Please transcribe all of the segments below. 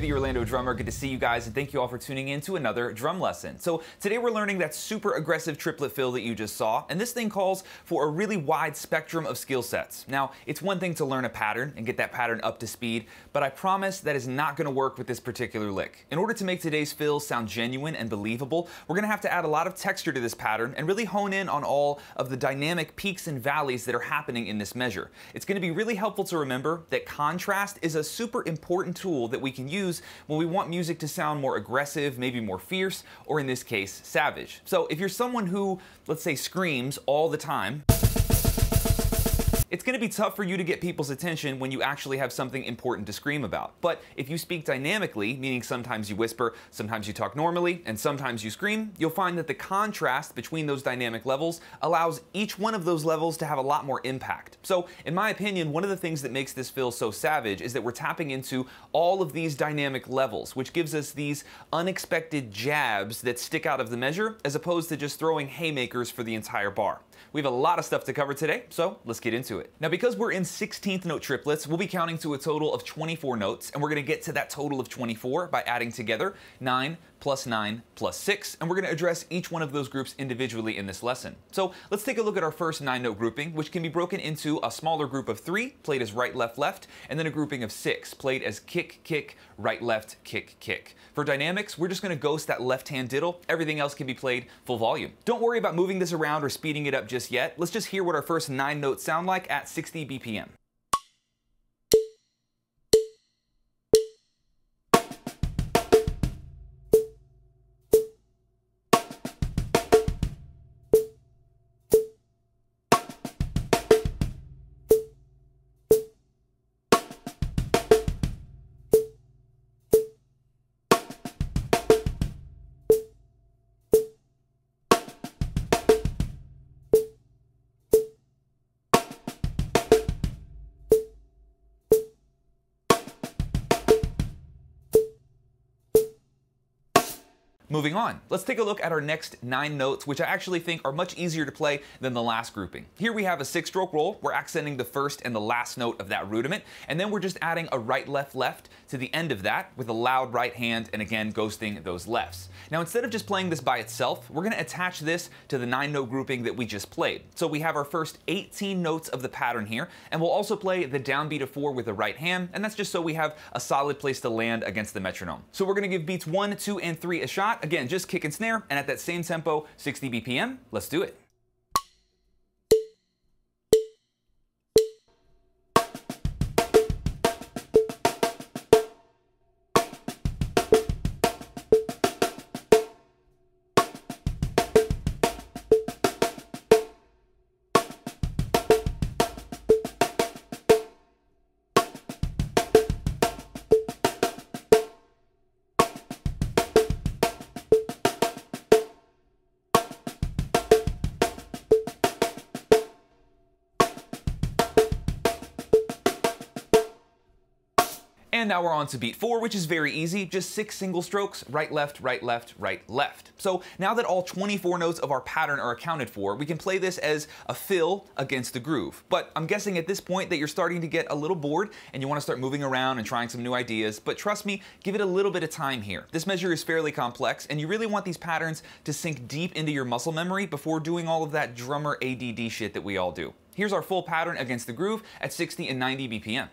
the Orlando Drummer. Good to see you guys, and thank you all for tuning in to another drum lesson. So today we're learning that super aggressive triplet fill that you just saw, and this thing calls for a really wide spectrum of skill sets. Now, it's one thing to learn a pattern and get that pattern up to speed, but I promise that is not going to work with this particular lick. In order to make today's fills sound genuine and believable, we're going to have to add a lot of texture to this pattern and really hone in on all of the dynamic peaks and valleys that are happening in this measure. It's going to be really helpful to remember that contrast is a super important tool that we can use when we want music to sound more aggressive, maybe more fierce, or in this case, savage. So if you're someone who, let's say, screams all the time, it's going to be tough for you to get people's attention when you actually have something important to scream about. But if you speak dynamically, meaning sometimes you whisper, sometimes you talk normally, and sometimes you scream, you'll find that the contrast between those dynamic levels allows each one of those levels to have a lot more impact. So, in my opinion, one of the things that makes this fill so savage is that we're tapping into all of these dynamic levels, which gives us these unexpected jabs that stick out of the measure, as opposed to just throwing haymakers for the entire bar. We have a lot of stuff to cover today, so let's get into it. Now, because we're in 16th note triplets, we'll be counting to a total of 24 notes, and we're going to get to that total of 24 by adding together 9 plus 9 plus 6, and we're going to address each one of those groups individually in this lesson. So let's take a look at our first 9-note grouping, which can be broken into a smaller group of 3, played as right, left, left, and then a grouping of 6, played as kick, kick, right, left, kick, kick. For dynamics, we're just going to ghost that left-hand diddle. Everything else can be played full volume. Don't worry about moving this around or speeding it up just yet. Let's just hear what our first 9 notes sound like at 60 BPM. Moving on, let's take a look at our next 9 notes, which I actually think are much easier to play than the last grouping. Here we have a 6-stroke roll. We're accenting the first and the last note of that rudiment, and then we're just adding a right, left, left to the end of that with a loud right hand, and again, ghosting those lefts. Now, instead of just playing this by itself, we're going to attach this to the 9-note grouping that we just played. So we have our first 18 notes of the pattern here, and we'll also play the downbeat of 4 with the right hand, and that's just so we have a solid place to land against the metronome. So we're going to give beats 1, 2, and 3 a shot. Again, just kick and snare, and at that same tempo, 60 BPM. Let's do it. And now we're on to beat 4, which is very easy, just 6 single strokes, right, left, right, left, right, left. So now that all 24 notes of our pattern are accounted for, we can play this as a fill against the groove. But I'm guessing at this point that you're starting to get a little bored and you want to start moving around and trying some new ideas, but trust me, give it a little bit of time here. This measure is fairly complex, and you really want these patterns to sink deep into your muscle memory before doing all of that drummer ADD shit that we all do. Here's our full pattern against the groove at 60 and 90 BPM.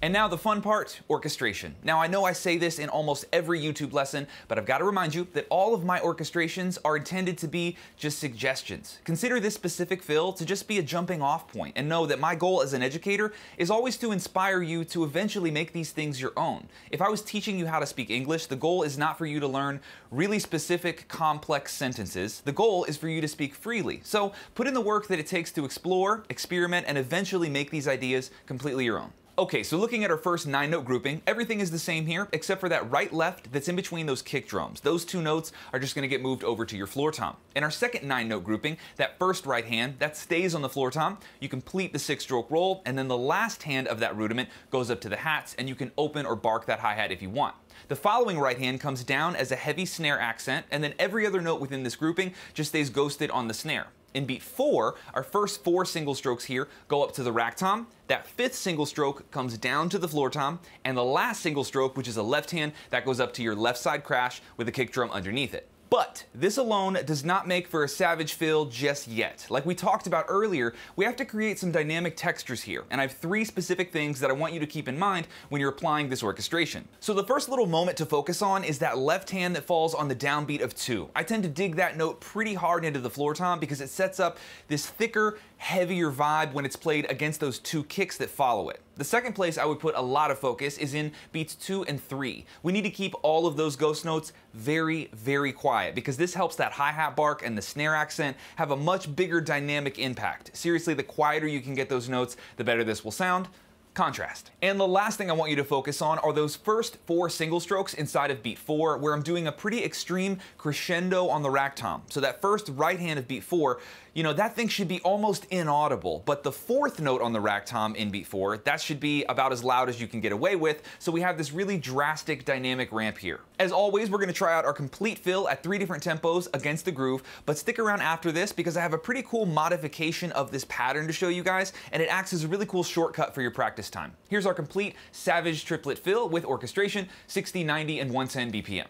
And now the fun part, orchestration. Now I know I say this in almost every YouTube lesson, but I've got to remind you that all of my orchestrations are intended to be just suggestions. Consider this specific fill to just be a jumping off point, and know that my goal as an educator is always to inspire you to eventually make these things your own. If I was teaching you how to speak English, the goal is not for you to learn really specific, complex sentences. The goal is for you to speak freely. So put in the work that it takes to explore, experiment, and eventually make these ideas completely your own. Okay, so looking at our first 9-note grouping, everything is the same here, except for that right-left that's in between those kick drums. Those 2 notes are just gonna get moved over to your floor tom. In our second 9-note grouping, that first right hand, that stays on the floor tom. You complete the 6-stroke roll, and then the last hand of that rudiment goes up to the hats, and you can open or bark that hi-hat if you want. The following right hand comes down as a heavy snare accent, and then every other note within this grouping just stays ghosted on the snare. In beat 4, our first 4 single strokes here go up to the rack tom, that 5th single stroke comes down to the floor tom, and the last single stroke, which is a left hand, that goes up to your left side crash with a kick drum underneath it. But this alone does not make for a savage fill just yet. Like we talked about earlier, we have to create some dynamic textures here, and I have 3 specific things that I want you to keep in mind when you're applying this orchestration. So the first little moment to focus on is that left hand that falls on the downbeat of 2. I tend to dig that note pretty hard into the floor tom because it sets up this thicker, heavier vibe when it's played against those 2 kicks that follow it. The second place I would put a lot of focus is in beats 2 and 3. We need to keep all of those ghost notes very, very quiet because this helps that hi-hat bark and the snare accent have a much bigger dynamic impact. Seriously, the quieter you can get those notes, the better this will sound. Contrast. And the last thing I want you to focus on are those first 4 single strokes inside of beat 4 where I'm doing a pretty extreme crescendo on the rack tom. So that first right hand of beat 4, you know, that thing should be almost inaudible, but the 4th note on the rack tom in beat 4, that should be about as loud as you can get away with, so we have this really drastic dynamic ramp here. As always, we're going to try out our complete fill at 3 different tempos against the groove, but stick around after this because I have a pretty cool modification of this pattern to show you guys, and it acts as a really cool shortcut for your practice time. Here's our complete Savage triplet fill with orchestration, 60, 90, and 110 BPM.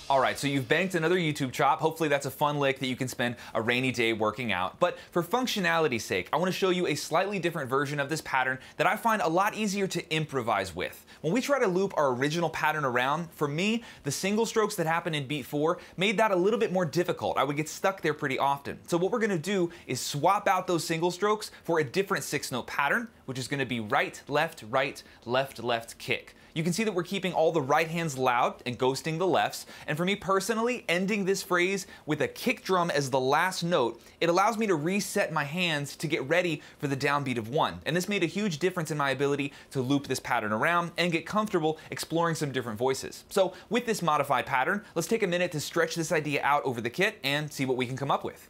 Alright, so you've banked another YouTube chop. Hopefully that's a fun lick that you can spend a rainy day working out. But for functionality's sake, I want to show you a slightly different version of this pattern that I find a lot easier to improvise with. When we try to loop our original pattern around, for me, the single strokes that happen in beat 4 made that a little bit more difficult. I would get stuck there pretty often. So what we're going to do is swap out those single strokes for a different 6-note pattern, which is going to be right, left, left, kick. You can see that we're keeping all the right hands loud and ghosting the lefts. And for me personally, ending this phrase with a kick drum as the last note, it allows me to reset my hands to get ready for the downbeat of 1. And this made a huge difference in my ability to loop this pattern around and get comfortable exploring some different voices. So with this modified pattern, let's take a minute to stretch this idea out over the kit and see what we can come up with.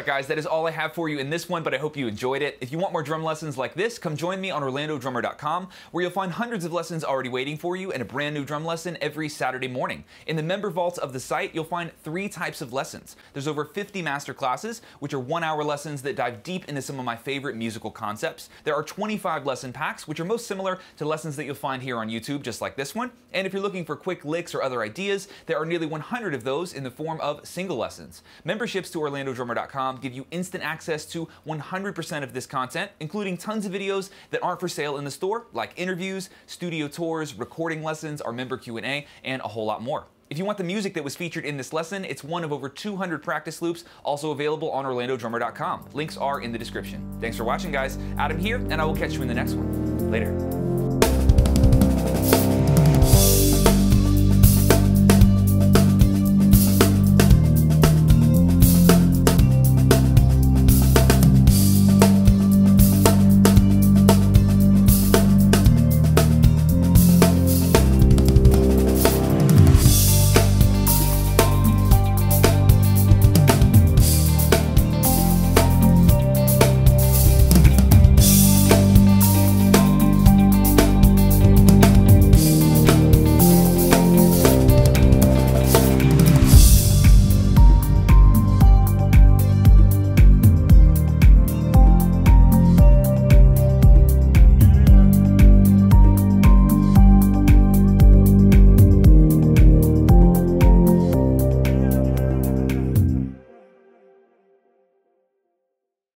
Alright guys, that is all I have for you in this one, but I hope you enjoyed it. If you want more drum lessons like this, come join me on OrlandoDrummer.com, where you'll find hundreds of lessons already waiting for you and a brand new drum lesson every Saturday morning. In the member vaults of the site, you'll find 3 types of lessons. There's over 50 master classes, which are 1-hour lessons that dive deep into some of my favorite musical concepts. There are 25 lesson packs, which are most similar to lessons that you'll find here on YouTube, just like this one. And if you're looking for quick licks or other ideas, there are nearly 100 of those in the form of single lessons. Memberships to OrlandoDrummer.com give you instant access to 100% of this content, including tons of videos that aren't for sale in the store, like interviews, studio tours, recording lessons, our member Q&A, and a whole lot more. If you want the music that was featured in this lesson, it's one of over 200 practice loops, also available on OrlandoDrummer.com. Links are in the description. Thanks for watching, guys. Adam here, and I will catch you in the next one. Later.